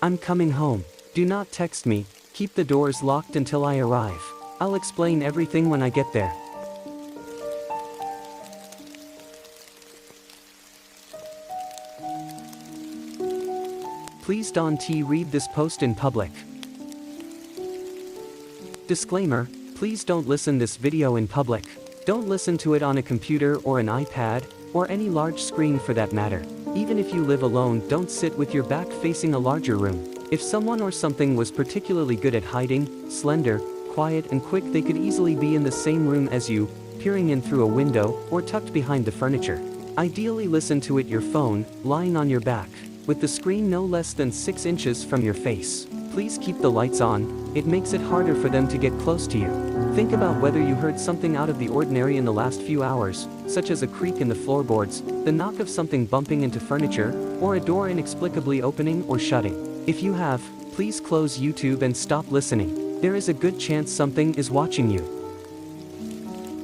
I'm coming home. Do not text me, keep the doors locked until I arrive. I'll explain everything when I get there. Please don't read this post in public. Disclaimer, please don't listen this video in public. Don't listen to it on a computer or an iPad, or any large screen for that matter. Even if you live alone, don't sit with your back facing a larger room. If someone or something was particularly good at hiding, slender, quiet and quick, they could easily be in the same room as you, peering in through a window, or tucked behind the furniture. Ideally listen to it your phone, lying on your back, with the screen no less than 6 inches from your face. Please keep the lights on, it makes it harder for them to get close to you. Think about whether you heard something out of the ordinary in the last few hours, such as a creak in the floorboards, the knock of something bumping into furniture, or a door inexplicably opening or shutting. If you have, please close YouTube and stop listening. There is a good chance something is watching you.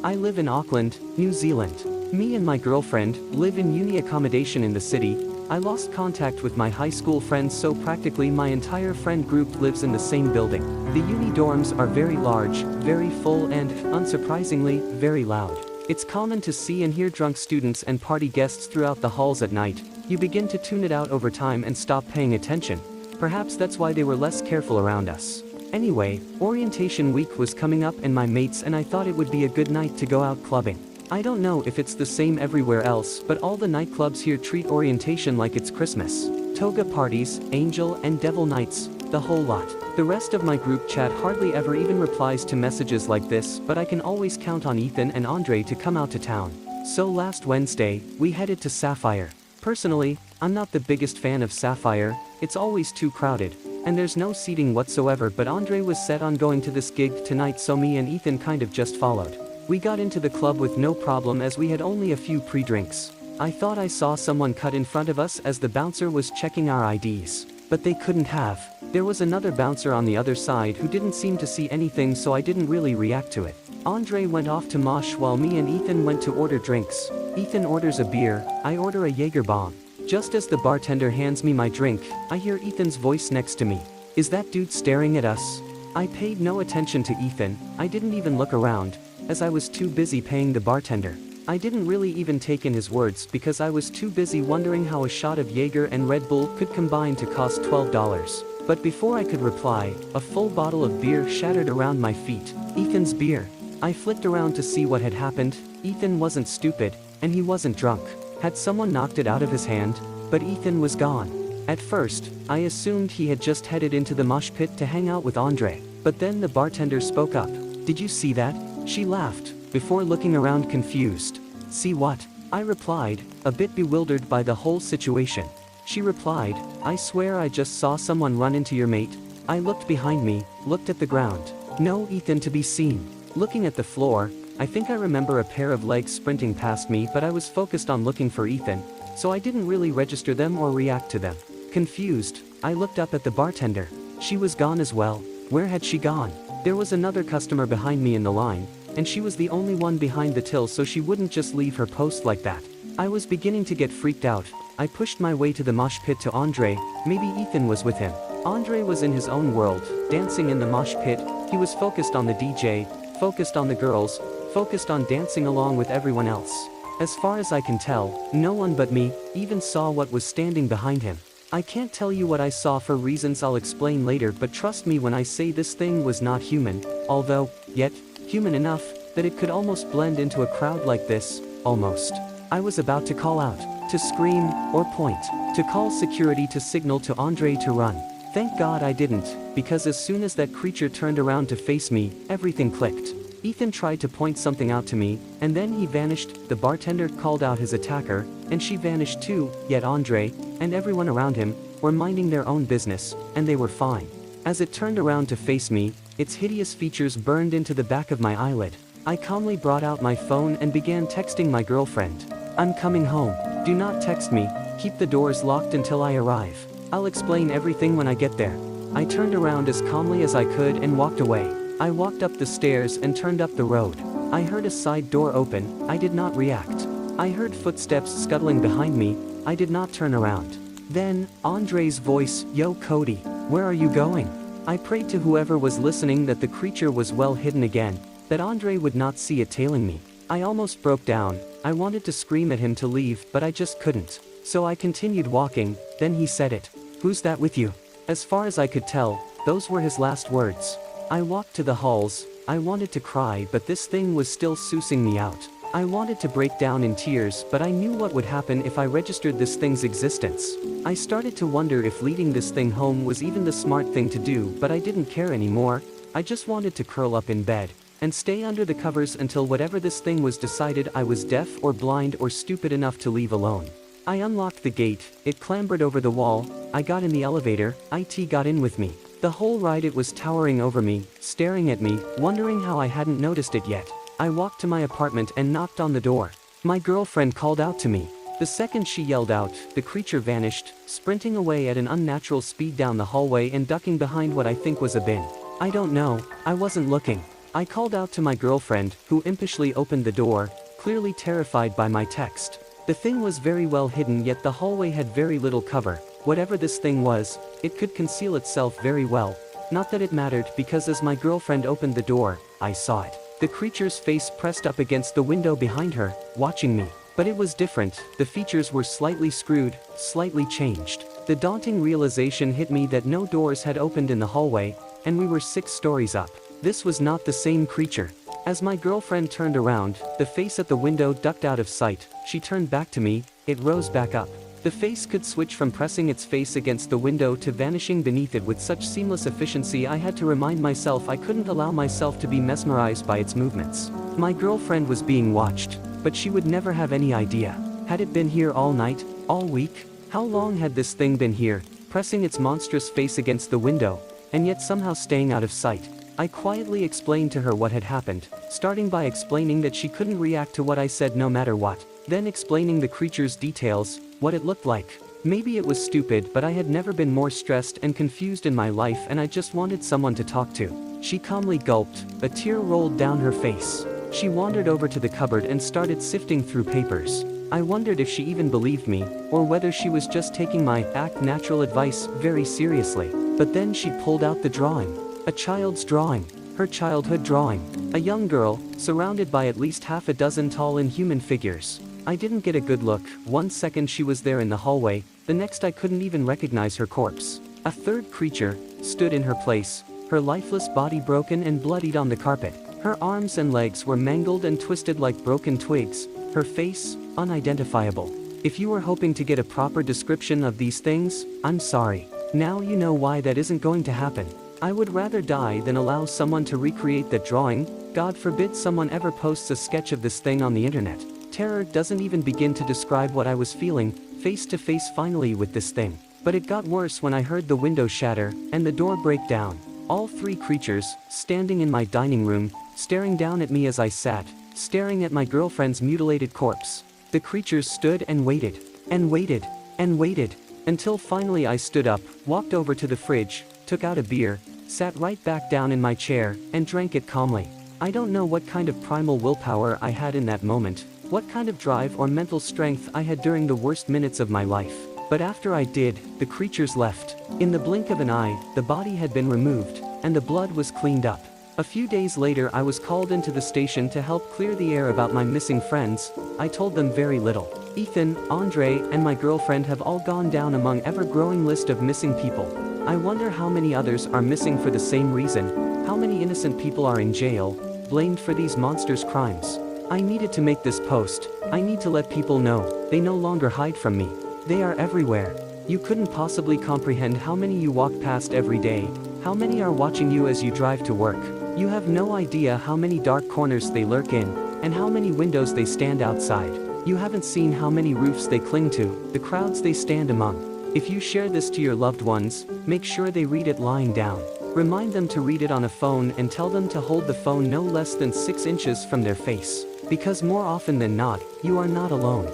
I live in Auckland, New Zealand. Me and my girlfriend live in uni accommodation in the city. I lost contact with my high school friends, so practically my entire friend group lives in the same building. The uni dorms are very large, very full and, unsurprisingly, very loud. It's common to see and hear drunk students and party guests throughout the halls at night. You begin to tune it out over time and stop paying attention. Perhaps that's why they were less careful around us. Anyway, orientation week was coming up and my mates and I thought it would be a good night to go out clubbing. I don't know if it's the same everywhere else, but all the nightclubs here treat orientation like it's Christmas. Toga parties, angel and devil nights, the whole lot. The rest of my group chat hardly ever even replies to messages like this, but I can always count on Ethan and Andre to come out to town. So last Wednesday, we headed to Sapphire. Personally, I'm not the biggest fan of Sapphire, it's always too crowded, and there's no seating whatsoever, but Andre was set on going to this gig tonight, so me and Ethan kind of just followed. We got into the club with no problem as we had only a few pre-drinks. I thought I saw someone cut in front of us as the bouncer was checking our IDs. But they couldn't have. There was another bouncer on the other side who didn't seem to see anything, so I didn't really react to it. Andre went off to mosh while me and Ethan went to order drinks. Ethan orders a beer, I order a Jaeger bomb. Just as the bartender hands me my drink, I hear Ethan's voice next to me. Is that dude staring at us? I paid no attention to Ethan, I didn't even look around, as I was too busy paying the bartender. I didn't really even take in his words because I was too busy wondering how a shot of Jaeger and Red Bull could combine to cost $12. But before I could reply, a full bottle of beer shattered around my feet. Ethan's beer. I flicked around to see what had happened. Ethan wasn't stupid, and he wasn't drunk. Had someone knocked it out of his hand? But Ethan was gone. At first, I assumed he had just headed into the mosh pit to hang out with Andre. But then the bartender spoke up. Did you see that? She laughed, before looking around confused. See what? I replied, a bit bewildered by the whole situation. She replied, I swear I just saw someone run into your mate. I looked behind me, looked at the ground. No Ethan to be seen. Looking at the floor, I think I remember a pair of legs sprinting past me, but I was focused on looking for Ethan, so I didn't really register them or react to them. Confused, I looked up at the bartender. She was gone as well. Where had she gone? There was another customer behind me in the line, and she was the only one behind the till, so she wouldn't just leave her post like that. I was beginning to get freaked out. I pushed my way to the mosh pit to Andre. Maybe Ethan was with him. Andre was in his own world, dancing in the mosh pit. He was focused on the DJ, focused on the girls, focused on dancing along with everyone else. As far as I can tell, no one but me even saw what was standing behind him. I can't tell you what I saw for reasons I'll explain later, but trust me when I say this thing was not human, although, yet, human enough, that it could almost blend into a crowd like this, almost. I was about to call out, to scream, or point, to call security to signal to Andre to run. Thank God I didn't, because as soon as that creature turned around to face me, everything clicked. Ethan tried to point something out to me, and then he vanished. The bartender called out his attacker, and she vanished too, yet Andre, and everyone around him, were minding their own business, and they were fine. As it turned around to face me, its hideous features burned into the back of my eyelid. I calmly brought out my phone and began texting my girlfriend. I'm coming home. Do not text me, keep the doors locked until I arrive. I'll explain everything when I get there. I turned around as calmly as I could and walked away. I walked up the stairs and turned up the road. I heard a side door open, I did not react. I heard footsteps scuttling behind me, I did not turn around. Then, Andre's voice, "Yo Cody, where are you going?" I prayed to whoever was listening that the creature was well hidden again, that Andre would not see it tailing me. I almost broke down. I wanted to scream at him to leave, but I just couldn't. So I continued walking, then he said it. "Who's that with you?" As far as I could tell, those were his last words. I walked to the halls. I wanted to cry, but this thing was still sussing me out. I wanted to break down in tears, but I knew what would happen if I registered this thing's existence. I started to wonder if leading this thing home was even the smart thing to do, but I didn't care anymore. I just wanted to curl up in bed and stay under the covers until whatever this thing was decided I was deaf or blind or stupid enough to leave alone. I unlocked the gate, it clambered over the wall, I got in the elevator, IT got in with me. The whole ride it was towering over me, staring at me, wondering how I hadn't noticed it yet. I walked to my apartment and knocked on the door. My girlfriend called out to me. The second she yelled out, the creature vanished, sprinting away at an unnatural speed down the hallway and ducking behind what I think was a bin. I don't know, I wasn't looking. I called out to my girlfriend, who impishly opened the door, clearly terrified by my text. The thing was very well hidden, yet the hallway had very little cover. Whatever this thing was, it could conceal itself very well. Not that it mattered, because as my girlfriend opened the door, I saw it. The creature's face pressed up against the window behind her, watching me. But it was different, the features were slightly screwed, slightly changed. The daunting realization hit me that no doors had opened in the hallway, and we were 6 stories up. This was not the same creature. As my girlfriend turned around, the face at the window ducked out of sight. She turned back to me, it rose back up. The face could switch from pressing its face against the window to vanishing beneath it with such seamless efficiency I had to remind myself I couldn't allow myself to be mesmerized by its movements. My girlfriend was being watched, but she would never have any idea. Had it been here all night, all week? How long had this thing been here, pressing its monstrous face against the window, and yet somehow staying out of sight? I quietly explained to her what had happened, starting by explaining that she couldn't react to what I said no matter what, then explaining the creature's details, what it looked like. Maybe it was stupid, but I had never been more stressed and confused in my life, and I just wanted someone to talk to. She calmly gulped, a tear rolled down her face. She wandered over to the cupboard and started sifting through papers. I wondered if she even believed me, or whether she was just taking my act natural advice very seriously. But then she pulled out the drawing. A child's drawing. Her childhood drawing. A young girl, surrounded by at least half a dozen tall inhuman figures. I didn't get a good look. 1 second she was there in the hallway, the next I couldn't even recognize her corpse. A third creature stood in her place, her lifeless body broken and bloodied on the carpet. Her arms and legs were mangled and twisted like broken twigs, her face, unidentifiable. If you were hoping to get a proper description of these things, I'm sorry. Now you know why that isn't going to happen. I would rather die than allow someone to recreate that drawing. God forbid someone ever posts a sketch of this thing on the internet. Terror doesn't even begin to describe what I was feeling, face to face finally with this thing. But it got worse when I heard the window shatter, and the door break down. All 3 creatures, standing in my dining room, staring down at me as I sat, staring at my girlfriend's mutilated corpse. The creatures stood and waited, and waited, and waited, until finally I stood up, walked over to the fridge, took out a beer, sat right back down in my chair, and drank it calmly. I don't know what kind of primal willpower I had in that moment, what kind of drive or mental strength I had during the worst minutes of my life. But after I did, the creatures left. In the blink of an eye, the body had been removed, and the blood was cleaned up. A few days later I was called into the station to help clear the air about my missing friends. I told them very little. Ethan, Andre, and my girlfriend have all gone down among ever-growing list of missing people. I wonder how many others are missing for the same reason, how many innocent people are in jail, blamed for these monsters' crimes. I needed to make this post. I need to let people know, they no longer hide from me. They are everywhere. You couldn't possibly comprehend how many you walk past every day, how many are watching you as you drive to work. You have no idea how many dark corners they lurk in, and how many windows they stand outside. You haven't seen how many roofs they cling to, the crowds they stand among. If you share this to your loved ones, make sure they read it lying down. Remind them to read it on a phone and tell them to hold the phone no less than 6 inches from their face. Because more often than not, you are not alone.